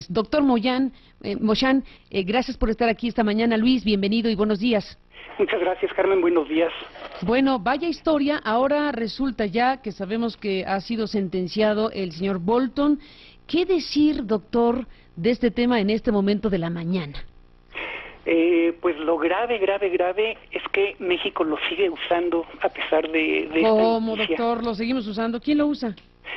Doctor Moyán, gracias por estar aquí esta mañana. Luis, bienvenido y buenos días. Muchas gracias, Carmen, buenos días. Bueno, vaya historia, ahora resulta ya que sabemos que ha sido sentenciado el señor Bolton. ¿Qué decir, doctor, de este tema en este momento de la mañana? Pues lo grave es que México lo sigue usando a pesar de ¿Cómo, esta noticia. doctor? ¿Lo seguimos usando? ¿Quién lo usa?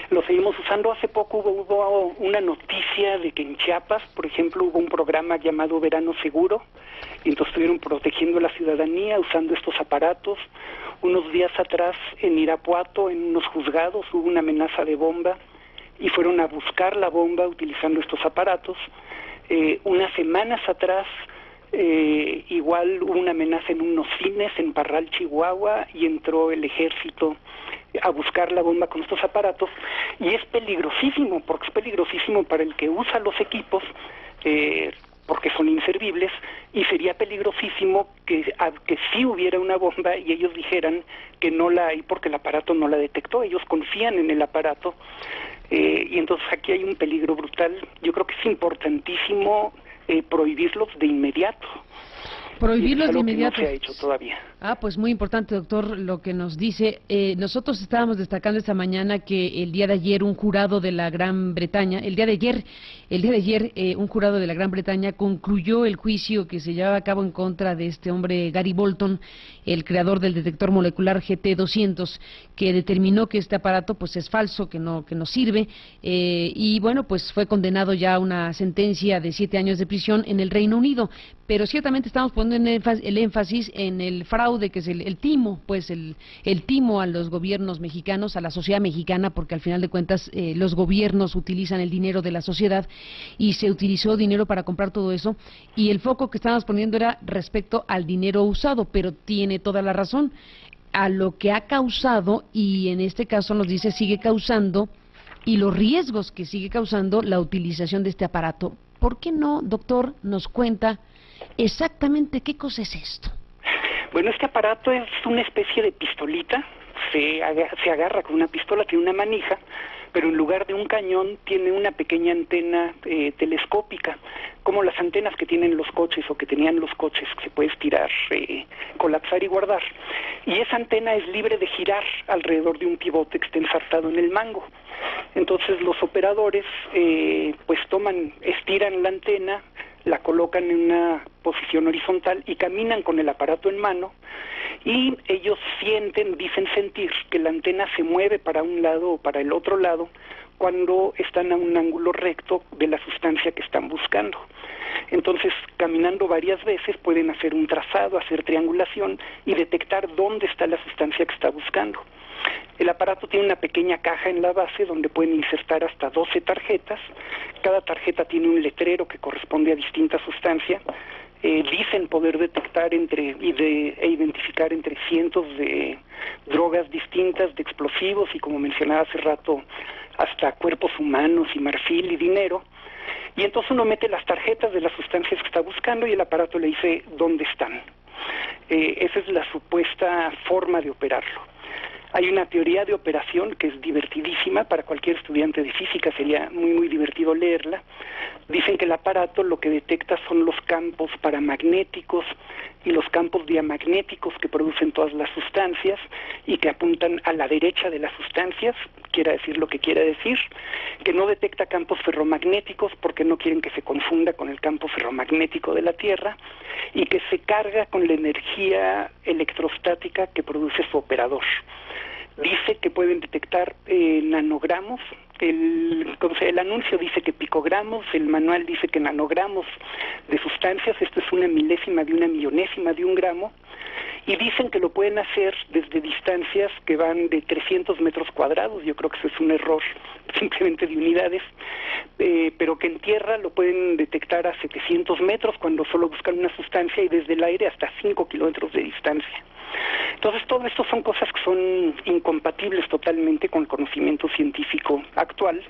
Lo seguimos usando. Hace poco hubo una noticia de que en Chiapas, por ejemplo, hubo un programa llamado Verano Seguro, y entonces estuvieron protegiendo a la ciudadanía usando estos aparatos. Unos días atrás, en Irapuato, en unos juzgados, hubo una amenaza de bomba, y fueron a buscar la bomba utilizando estos aparatos. Unas semanas atrás, igual hubo una amenaza en unos cines en Parral, Chihuahua, y entró el ejército a buscar la bomba con estos aparatos, y es peligrosísimo, porque es peligrosísimo para el que usa los equipos, porque son inservibles, y sería peligrosísimo que sí hubiera una bomba y ellos dijeran que no la hay porque el aparato no la detectó. Ellos confían en el aparato, y entonces aquí hay un peligro brutal. Yo creo que es importantísimo prohibirlos de inmediato. Prohibirlos de inmediato. Que no se ha hecho todavía. Pues muy importante, doctor, lo que nos dice. Nosotros estábamos destacando esta mañana que el día de ayer un jurado de la Gran Bretaña, un jurado de la Gran Bretaña concluyó el juicio que se llevaba a cabo en contra de este hombre Gary Bolton, el creador del detector molecular GT200, que determinó que este aparato pues es falso, que no sirve, y bueno, pues fue condenado ya a una sentencia de 7 años de prisión en el Reino Unido. Pero ciertamente estamos poniendo el énfasis en el fraude, que es el timo, pues el timo a los gobiernos mexicanos, a la sociedad mexicana, porque al final de cuentas los gobiernos utilizan el dinero de la sociedad y se utilizó dinero para comprar todo eso, y el foco que estábamos poniendo era respecto al dinero usado, pero tiene toda la razón, a lo que ha causado, y en este caso nos dice sigue causando, y los riesgos que sigue causando la utilización de este aparato. ¿Por qué no, doctor, nos cuenta exactamente qué cosa es esto? Bueno, este aparato es una especie de pistolita, se agarra con una pistola, tiene una manija, pero en lugar de un cañón tiene una pequeña antena telescópica, como las antenas que tienen los coches o que tenían los coches, que se puede estirar, colapsar y guardar. Y esa antena es libre de girar alrededor de un pivote que está ensartado en el mango. Entonces los operadores pues estiran la antena, la colocan en una posición horizontal y caminan con el aparato en mano, y ellos dicen sentir que la antena se mueve para un lado o para el otro lado cuando están a un ángulo recto de la sustancia que están buscando. Entonces, caminando varias veces pueden hacer un trazado, hacer triangulación y detectar dónde está la sustancia que está buscando. El aparato tiene una pequeña caja en la base donde pueden insertar hasta 12 tarjetas. Cada tarjeta tiene un letrero que corresponde a distinta sustancia. Dicen poder detectar e identificar entre cientos de drogas distintas, de explosivos y, como mencionaba hace rato, hasta cuerpos humanos y marfil y dinero. Y entonces uno mete las tarjetas de las sustancias que está buscando y el aparato le dice dónde están. Esa es la supuesta forma de operarlo. Hay una teoría de operación que es divertidísima, para cualquier estudiante de física sería muy divertido leerla. Dicen que el aparato lo que detecta son los campos paramagnéticos y los campos diamagnéticos que producen todas las sustancias y que apuntan a la derecha de las sustancias, quiera decir lo que quiera decir, que no detecta campos ferromagnéticos porque no quieren que se confunda con el campo ferromagnético de la Tierra, y que se carga con la energía electrostática que produce su operador. Dice que pueden detectar nanogramos, el anuncio dice que picogramos, el manual dice que nanogramos de sustancias. Esto es una milésima de una millonésima de un gramo, y dicen que lo pueden hacer desde distancias que van de 300 metros cuadrados. Yo creo que eso es un error simplemente de unidades, pero que en tierra lo pueden detectar a 700 metros cuando solo buscan una sustancia, y desde el aire hasta 5 kilómetros de distancia. Entonces, todo esto son cosas que son incompatibles totalmente con el conocimiento científico actual,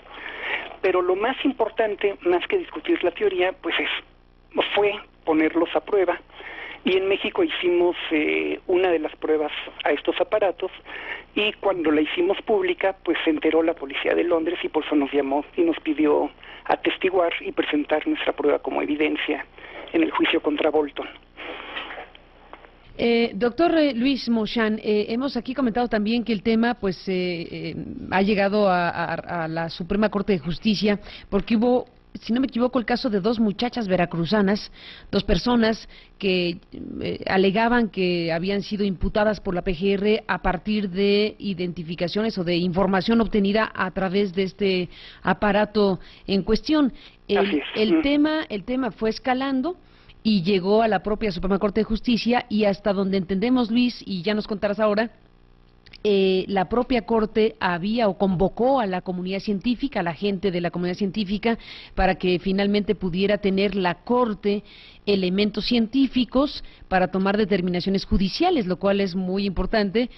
pero lo más importante, más que discutir la teoría, pues fue ponerlos a prueba, Y en México hicimos una de las pruebas a estos aparatos, y cuando la hicimos pública, pues se enteró la policía de Londres y por eso nos llamó y nos pidió atestiguar y presentar nuestra prueba como evidencia en el juicio contra Bolton. Doctor Luis Moshán, hemos aquí comentado también que el tema pues ha llegado a la Suprema Corte de Justicia porque hubo, si no me equivoco, el caso de dos muchachas veracruzanas, dos personas que alegaban que habían sido imputadas por la PGR a partir de identificaciones o de información obtenida a través de este aparato en cuestión. El tema fue escalando y llegó a la propia Suprema Corte de Justicia, y hasta donde entendemos, Luis, y ya nos contarás ahora, la propia Corte había o convocó a la comunidad científica, a la gente de la comunidad científica, para que finalmente pudiera tener la Corte elementos científicos para tomar determinaciones judiciales, lo cual es muy importante.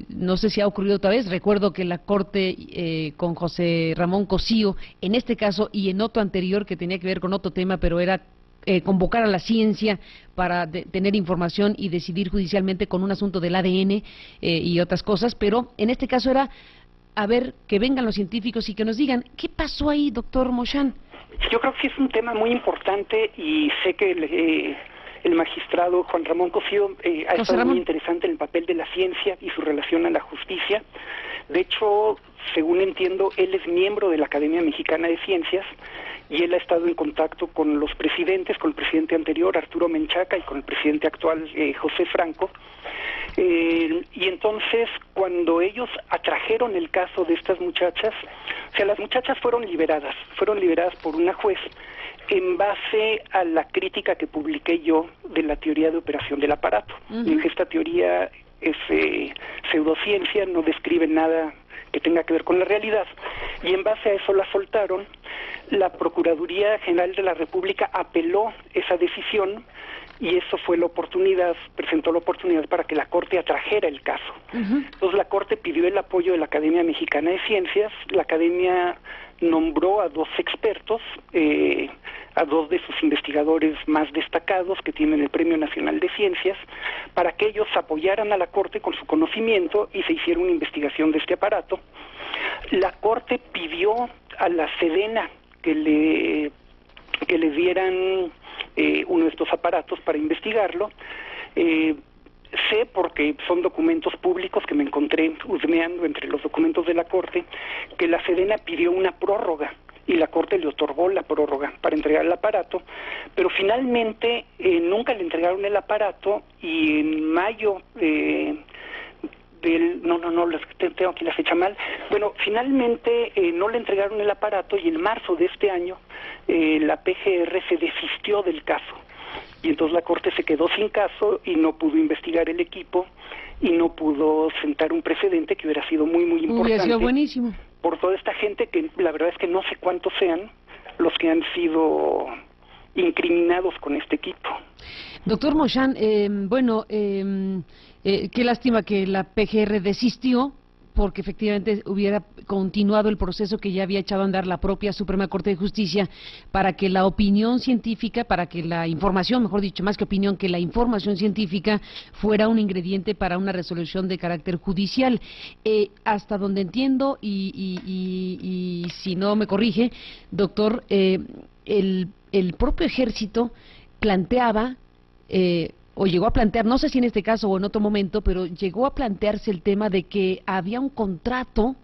No sé si ha ocurrido otra vez. Recuerdo que la Corte con José Ramón Cosío, en este caso y en otro anterior que tenía que ver con otro tema, pero era convocar a la ciencia para tener información y decidir judicialmente con un asunto del ADN y otras cosas, pero en este caso era a ver que vengan los científicos y que nos digan qué pasó ahí, doctor Moshán. Yo creo que es un tema muy importante y sé que el magistrado Juan Ramón Cosío ha estado muy interesante en el papel de la ciencia y su relación a la justicia. De hecho, según entiendo, él es miembro de la Academia Mexicana de Ciencias y él ha estado en contacto con los presidentes, con el presidente anterior, Arturo Menchaca, y con el presidente actual, José Franco. Y entonces, cuando ellos atrajeron el caso de estas muchachas, o sea, las muchachas fueron liberadas por una juez en base a la crítica que publiqué yo de la teoría de operación del aparato. Esta teoría es pseudociencia, no describe nada que tenga que ver con la realidad, y en base a eso la soltaron. La Procuraduría General de la República apeló esa decisión y eso fue la oportunidad, presentó la oportunidad para que la Corte atrajera el caso. Entonces la Corte pidió el apoyo de la Academia Mexicana de Ciencias, la Academia nombró a dos expertos, a dos de sus investigadores más destacados que tienen el Premio Nacional de Ciencias, para que ellos apoyaran a la Corte con su conocimiento y se hiciera una investigación de este aparato. La Corte pidió a la Sedena que le dieran uno de estos aparatos para investigarlo. Sé, porque son documentos públicos que me encontré husmeando entre los documentos de la Corte, que la Sedena pidió una prórroga y la Corte le otorgó la prórroga para entregar el aparato, pero finalmente nunca le entregaron el aparato, y en mayo tengo aquí la fecha mal. Bueno, finalmente no le entregaron el aparato, y en marzo de este año la PGR se desistió del caso. Y entonces la Corte se quedó sin caso y no pudo investigar el equipo y no pudo sentar un precedente que hubiera sido muy, muy importante. Hubiera sido buenísimo. Por toda esta gente que la verdad es que no sé cuántos sean los que han sido incriminados con este equipo. Doctor Moshán, qué lástima que la PGR desistió, porque efectivamente hubiera continuado el proceso que ya había echado a andar la propia Suprema Corte de Justicia para que la opinión científica, para que la información, mejor dicho, más que opinión, que la información científica fuera un ingrediente para una resolución de carácter judicial. Hasta donde entiendo, y si no me corrige, doctor, el propio ejército planteaba o llegó a plantear, no sé si en este caso o en otro momento, pero llegó a plantearse el tema de que había un contrato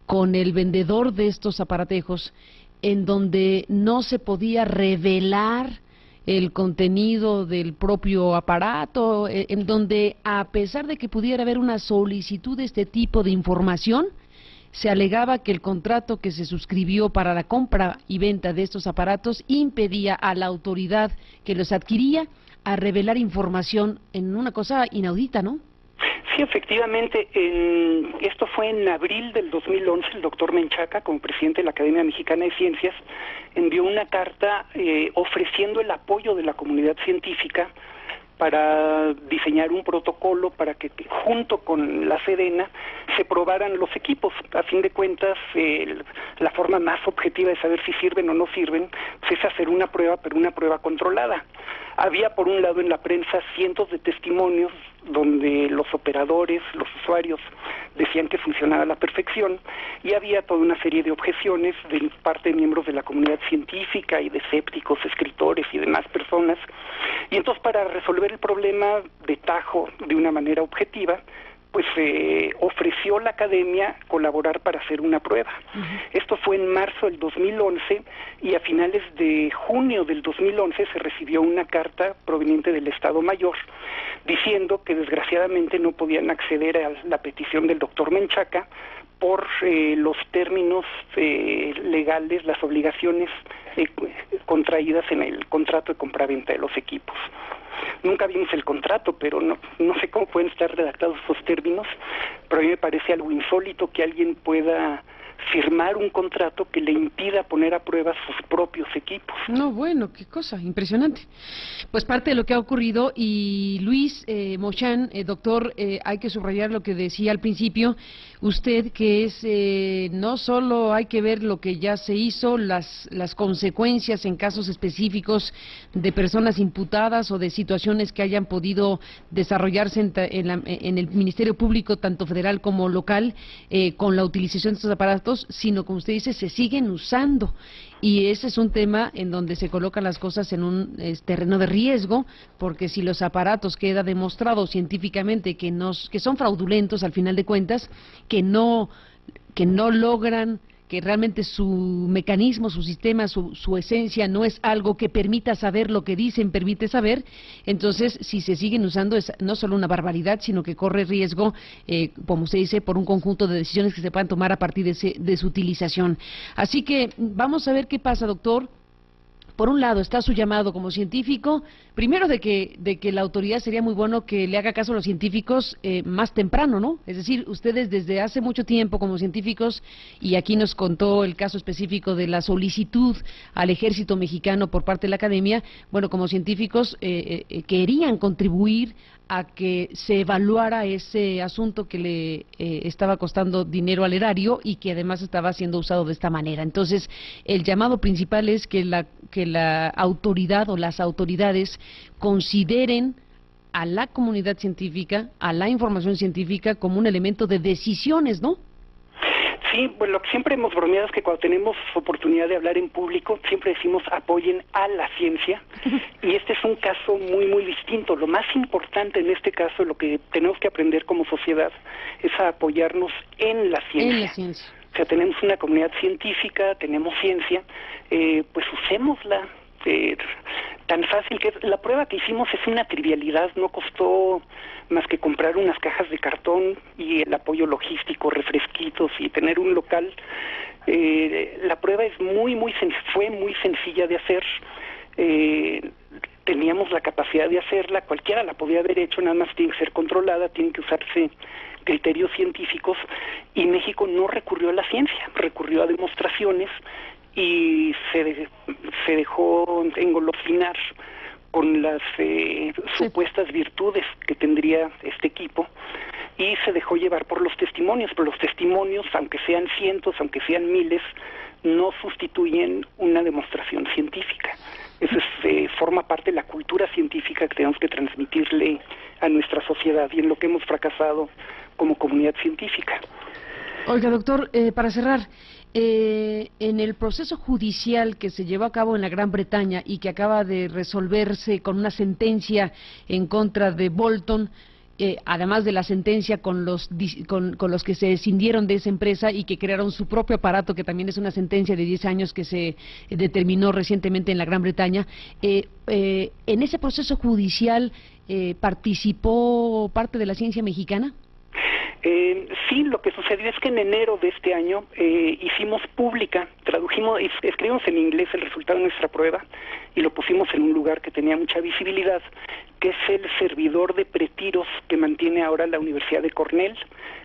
con el vendedor de estos aparatejos en donde no se podía revelar el contenido del propio aparato, en donde a pesar de que pudiera haber una solicitud de este tipo de información, se alegaba que el contrato que se suscribió para la compra y venta de estos aparatos impedía a la autoridad que los adquiría a revelar información, en una cosa inaudita, ¿no? Sí, efectivamente, esto fue en abril del 2011, el doctor Menchaca, como presidente de la Academia Mexicana de Ciencias, envió una carta ofreciendo el apoyo de la comunidad científica para diseñar un protocolo para que junto con la Sedena se probaran los equipos. A fin de cuentas, la forma más objetiva de saber si sirven o no sirven pues es hacer una prueba, pero una prueba controlada. Había por un lado en la prensa cientos de testimonios donde los operadores, los usuarios decían que funcionaba a la perfección, y había toda una serie de objeciones de parte de miembros de la comunidad científica y de escépticos, escritores y demás personas. Y entonces, para resolver el problema de tajo de una manera objetiva, pues ofreció la academia colaborar para hacer una prueba. Esto fue en marzo del 2011, y a finales de junio del 2011 se recibió una carta proveniente del Estado Mayor diciendo que desgraciadamente no podían acceder a la petición del doctor Menchaca por los términos legales, las obligaciones contraídas en el contrato de compraventa de los equipos. Nunca vimos el contrato, pero no sé cómo pueden estar redactados esos términos, pero a mí me parece algo insólito que alguien pueda firmar un contrato que le impida poner a prueba sus propios equipos. No, bueno, qué cosa, impresionante. Pues parte de lo que ha ocurrido. Y Luis Mochán, doctor, hay que subrayar lo que decía al principio usted, que es no solo hay que ver lo que ya se hizo, las consecuencias en casos específicos de personas imputadas o de situaciones que hayan podido desarrollarse en el Ministerio Público, tanto federal como local, con la utilización de estos aparatos, sino, como usted dice, se siguen usando. Y ese es un tema en donde se colocan las cosas en un terreno de riesgo, porque si los aparatos queda demostrado científicamente que son fraudulentos al final de cuentas, que no logran, que realmente su mecanismo, su sistema, su esencia no es algo que permita saber lo que dicen, permite saber, entonces si se siguen usando es no solo una barbaridad, sino que corre riesgo, como se dice, por un conjunto de decisiones que se puedan tomar a partir de su utilización. Así que vamos a ver qué pasa, doctor. Por un lado está su llamado como científico, primero de que la autoridad sería muy bueno que le haga caso a los científicos más temprano, ¿no? Es decir, ustedes desde hace mucho tiempo como científicos, y aquí nos contó el caso específico de la solicitud al ejército mexicano por parte de la academia, bueno, como científicos querían contribuir a que se evaluara ese asunto que le estaba costando dinero al erario y que además estaba siendo usado de esta manera. Entonces, el llamado principal es que la autoridad o las autoridades consideren a la comunidad científica, a la información científica como un elemento de decisiones, ¿no? Sí, bueno, lo que siempre hemos bromeado es que cuando tenemos oportunidad de hablar en público, siempre decimos apoyen a la ciencia, y este es un caso muy, muy distinto. Lo más importante en este caso, lo que tenemos que aprender como sociedad, es a apoyarnos en la ciencia. En la ciencia. O sea, tenemos una comunidad científica, tenemos ciencia, pues usémosla. Tan fácil que es. La prueba que hicimos es una trivialidad, no costó más que comprar unas cajas de cartón y el apoyo logístico, refresquitos y tener un local. La prueba es fue muy sencilla de hacer. Teníamos la capacidad de hacerla, cualquiera la podía haber hecho, nada más tiene que ser controlada, tienen que usarse criterios científicos, y México no recurrió a la ciencia, recurrió a demostraciones y se dejó engolosinar con las supuestas virtudes que tendría este equipo, y se dejó llevar por los testimonios, pero los testimonios, aunque sean cientos, aunque sean miles, no sustituyen una demostración científica. Eso forma parte de la cultura científica que tenemos que transmitirle a nuestra sociedad, y en lo que hemos fracasado como comunidad científica. Oiga, doctor, para cerrar, en el proceso judicial que se llevó a cabo en la Gran Bretaña y que acaba de resolverse con una sentencia en contra de Bolton, además de la sentencia con los que se escindieron de esa empresa y que crearon su propio aparato, que también es una sentencia de 10 años que se determinó recientemente en la Gran Bretaña, ¿en ese proceso judicial participó parte de la ciencia mexicana? Sí, lo que sucedió es que en enero de este año hicimos pública, escribimos en inglés el resultado de nuestra prueba y lo pusimos en un lugar que tenía mucha visibilidad, que es el servidor de pretiros que mantiene ahora la Universidad de Cornell,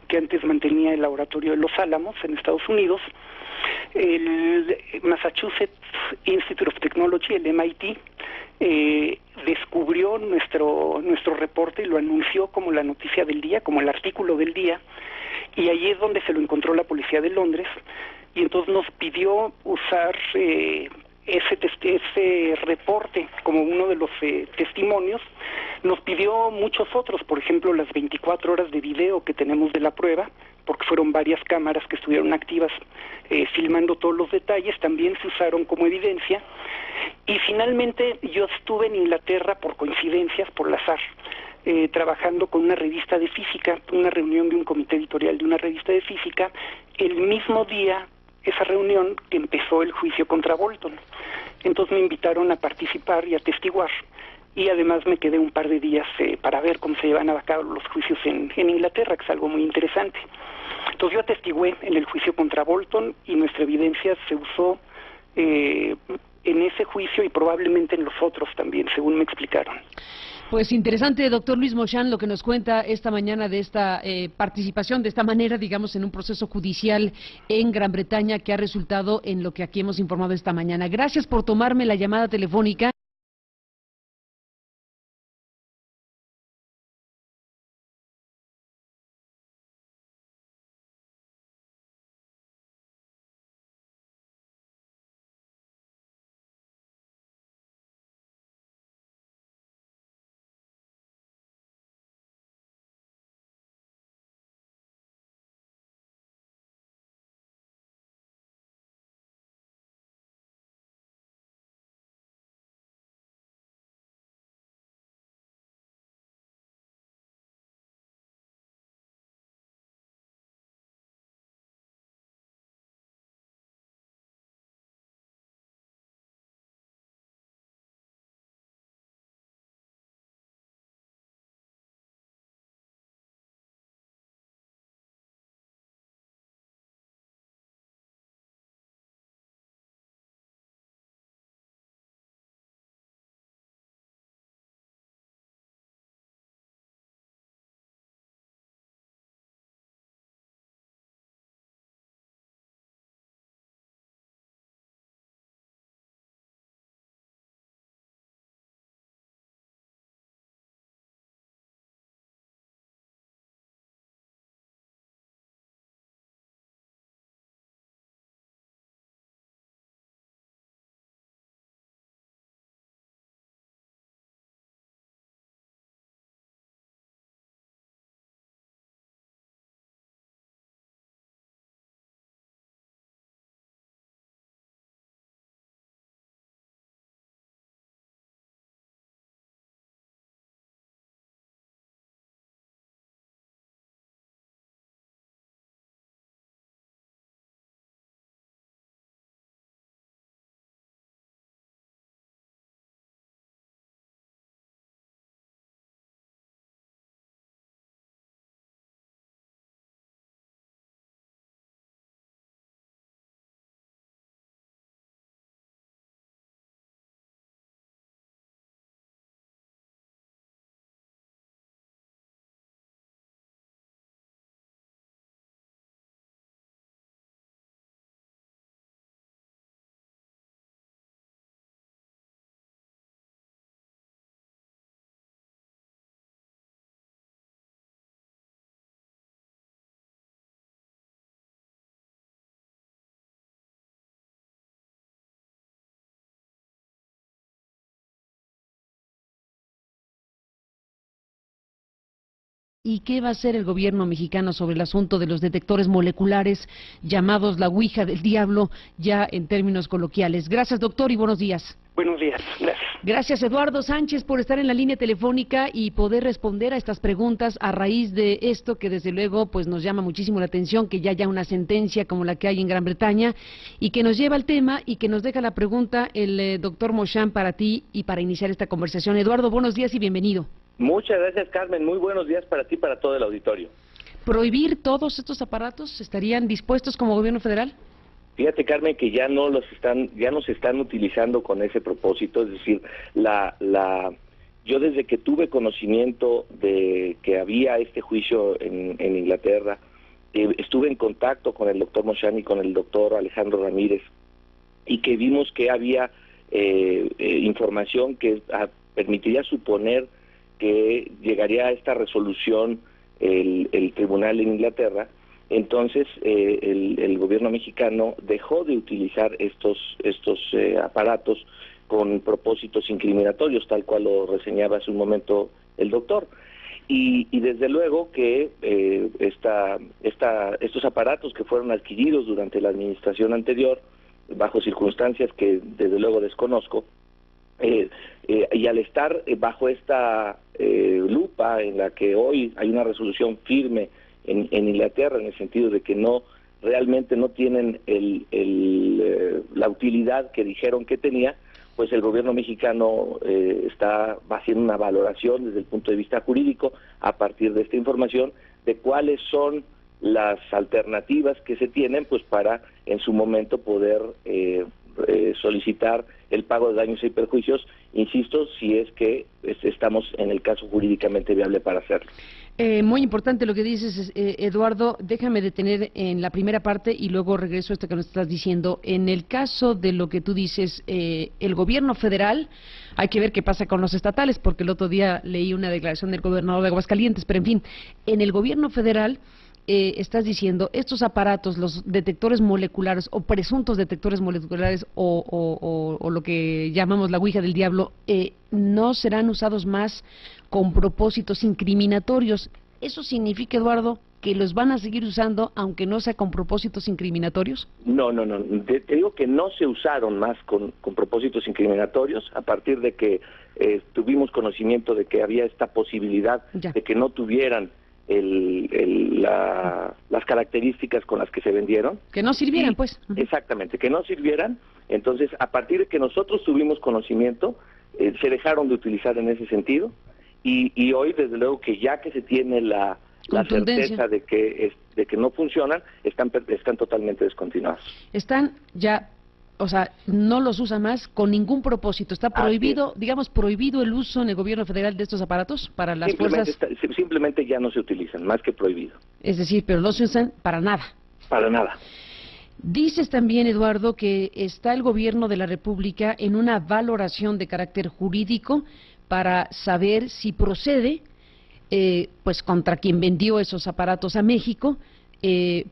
que antes mantenía el Laboratorio de Los Álamos en Estados Unidos. El Massachusetts Institute of Technology, el MIT, descubrió nuestro reporte y lo anunció como la noticia del día, como el artículo del día, y allí es donde se lo encontró la policía de Londres, y entonces nos pidió usar ese reporte como uno de los testimonios, nos pidió muchos otros, por ejemplo, las 24 horas de video que tenemos de la prueba, porque fueron varias cámaras que estuvieron activas filmando todos los detalles, también se usaron como evidencia. Y finalmente yo estuve en Inglaterra por coincidencias, por el azar, trabajando con una revista de física, una reunión de un comité editorial de una revista de física, el mismo día, esa reunión, que empezó el juicio contra Bolton. Entonces me invitaron a participar y a testiguar, y además me quedé un par de días para ver cómo se llevan a cabo los juicios en Inglaterra, que es algo muy interesante. Entonces yo atestigué en el juicio contra Bolton, y nuestra evidencia se usó en ese juicio y probablemente en los otros también, según me explicaron. Pues interesante, doctor Luis Moshán, lo que nos cuenta esta mañana de esta participación, de esta manera, digamos, en un proceso judicial en Gran Bretaña que ha resultado en lo que aquí hemos informado esta mañana. Gracias por tomarme la llamada telefónica. ¿Y qué va a hacer el gobierno mexicano sobre el asunto de los detectores moleculares llamados la Ouija del Diablo, ya en términos coloquiales? Gracias, doctor, y buenos días. Buenos días, gracias. Gracias, Eduardo Sánchez, por estar en la línea telefónica y poder responder a estas preguntas a raíz de esto que desde luego pues nos llama muchísimo la atención, que ya haya una sentencia como la que hay en Gran Bretaña y que nos lleva al tema y que nos deja la pregunta el doctor Moshán para ti y para iniciar esta conversación. Eduardo, buenos días y bienvenido. Muchas gracias, Carmen. Muy buenos días para ti y para todo el auditorio. ¿Prohibir todos estos aparatos? ¿Estarían dispuestos como gobierno federal? Fíjate, Carmen, que ya no se están utilizando con ese propósito. Es decir, yo desde que tuve conocimiento de que había este juicio en Inglaterra, estuve en contacto con el doctor Moshán y con el doctor Alejandro Ramírez, y que vimos que había información que permitiría suponer que llegaría a esta resolución el tribunal en Inglaterra, entonces el gobierno mexicano dejó de utilizar estos aparatos con propósitos incriminatorios, tal cual lo reseñaba hace un momento el doctor. Y desde luego que estos aparatos que fueron adquiridos durante la administración anterior, bajo circunstancias que desde luego desconozco, y al estar bajo esta lupa en la que hoy hay una resolución firme en Inglaterra, en el sentido de que realmente no tienen la utilidad que dijeron que tenía, pues el gobierno mexicano va haciendo una valoración desde el punto de vista jurídico a partir de esta información de cuáles son las alternativas que se tienen pues para en su momento poder solicitar el pago de daños y perjuicios, insisto, si es que estamos en el caso jurídicamente viable para hacerlo. Muy importante lo que dices, Eduardo. Déjame detener en la primera parte y luego regreso a esto que nos estás diciendo. En el caso de lo que tú dices, el gobierno federal, hay que ver qué pasa con los estatales, porque el otro día leí una declaración del gobernador de Aguascalientes, pero en fin, en el gobierno federal estás diciendo, estos aparatos, los detectores moleculares o presuntos detectores moleculares o lo que llamamos la ouija del diablo, no serán usados más con propósitos incriminatorios. ¿Eso significa, Eduardo, que los van a seguir usando aunque no sea con propósitos incriminatorios? No. Te digo que no se usaron más con propósitos incriminatorios a partir de que tuvimos conocimiento de que había esta posibilidad de que no tuvieran las características con las que se vendieron. Que no sirvieran, pues. Exactamente, que no sirvieran. Entonces, a partir de que nosotros tuvimos conocimiento, se dejaron de utilizar en ese sentido. Y hoy, desde luego, que ya que se tiene la certeza de que no funcionan, están totalmente descontinuados. Están ya, o sea, no los usa más con ningún propósito. Está prohibido, prohibido el uso en el gobierno federal de estos aparatos para las fuerzas. Simplemente ya no se utilizan, más que prohibido. Es decir, pero no se usan para nada. Para nada. Dices también, Eduardo, que está el gobierno de la República en una valoración de carácter jurídico para saber si procede, pues contra quien vendió esos aparatos a México,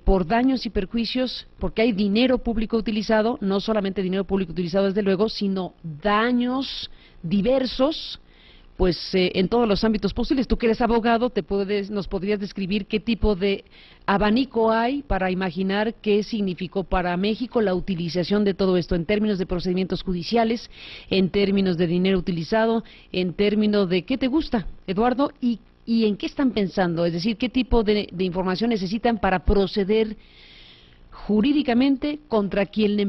por daños y perjuicios, porque hay dinero público utilizado, no solamente dinero público utilizado desde luego, sino daños diversos, pues en todos los ámbitos posibles. Tú que eres abogado, nos podrías describir qué tipo de abanico hay para imaginar qué significó para México la utilización de todo esto, en términos de procedimientos judiciales, en términos de dinero utilizado, en términos de qué te gusta, Eduardo, y en qué están pensando, es decir, qué tipo de información necesitan para proceder jurídicamente contra quien le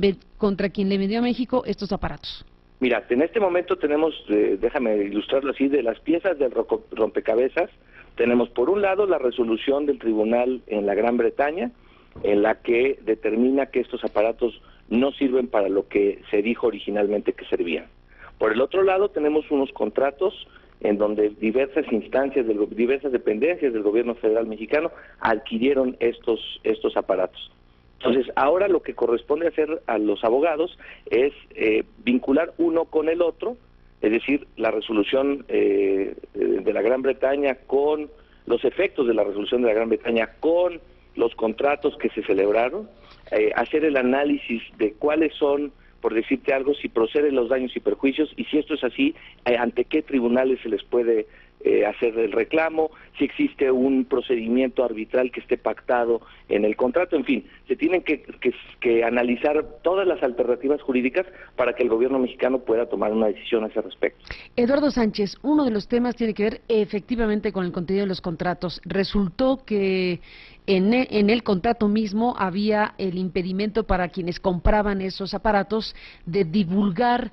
vendió a México estos aparatos. Mira, en este momento tenemos, déjame ilustrarlo así, de las piezas del rompecabezas, tenemos por un lado la resolución del tribunal en la Gran Bretaña, en la que determina que estos aparatos no sirven para lo que se dijo originalmente que servían. Por el otro lado tenemos unos contratos en donde diversas instancias, diversas dependencias del gobierno federal mexicano adquirieron estos aparatos. Entonces, ahora lo que corresponde hacer a los abogados es vincular uno con el otro, es decir, la resolución de la Gran Bretaña con los efectos de la resolución de la Gran Bretaña con los contratos que se celebraron, hacer el análisis de cuáles son, por decirte algo, si proceden los daños y perjuicios, y si esto es así, ante qué tribunales se les puede hacer el reclamo, si existe un procedimiento arbitral que esté pactado en el contrato, en fin, se tienen que analizar todas las alternativas jurídicas para que el gobierno mexicano pueda tomar una decisión a ese respecto. Eduardo Sánchez, uno de los temas tiene que ver efectivamente con el contenido de los contratos. Resultó que en el contrato mismo había el impedimento para quienes compraban esos aparatos de divulgar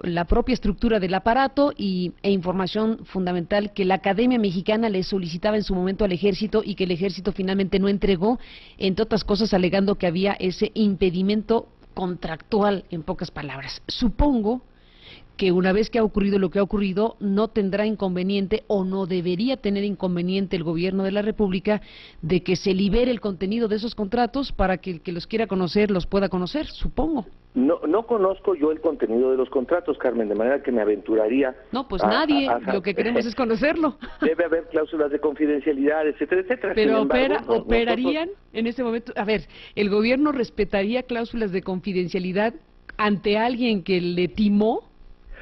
la propia estructura del aparato e información fundamental que la Academia Mexicana le solicitaba en su momento al Ejército y que el Ejército finalmente no entregó, entre otras cosas alegando que había ese impedimento contractual, en pocas palabras. Supongo que una vez que ha ocurrido lo que ha ocurrido, no tendrá inconveniente o no debería tener inconveniente el gobierno de la República de que se libere el contenido de esos contratos para que el que los quiera conocer los pueda conocer, supongo. No conozco yo el contenido de los contratos, Carmen, de manera que me aventuraría. No, pues nadie, lo que queremos es conocerlo. Debe haber cláusulas de confidencialidad, etcétera, etcétera. Pero operarían en ese momento, a ver, ¿el gobierno respetaría cláusulas de confidencialidad ante alguien que le timó?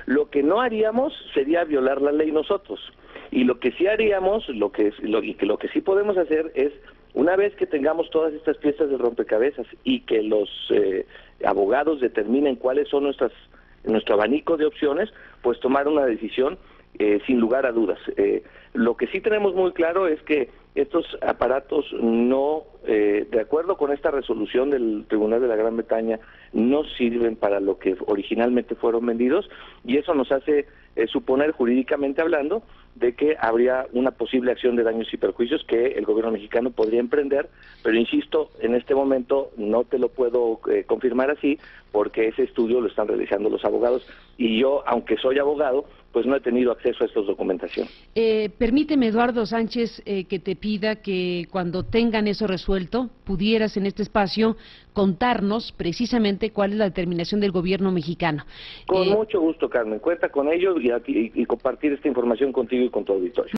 Lo que no haríamos sería violar la ley nosotros. Y lo que sí haríamos, lo que sí podemos hacer es, una vez que tengamos todas estas piezas del rompecabezas y que los abogados determinen cuáles son nuestro abanico de opciones, pues tomar una decisión sin lugar a dudas. Lo que sí tenemos muy claro es que estos aparatos no, de acuerdo con esta resolución del Tribunal de la Gran Bretaña, no sirven para lo que originalmente fueron vendidos, y eso nos hace suponer, jurídicamente hablando, de que habría una posible acción de daños y perjuicios que el gobierno mexicano podría emprender, pero insisto, en este momento no te lo puedo confirmar así, porque ese estudio lo están realizando los abogados, y yo, aunque soy abogado, pues no he tenido acceso a esta documentación. Permíteme, Eduardo Sánchez, que te pida que cuando tengan eso resuelto, pudieras en este espacio contarnos precisamente cuál es la determinación del gobierno mexicano. Con mucho gusto, Carmen. Cuenta con ello y compartir esta información contigo y con tu auditorio.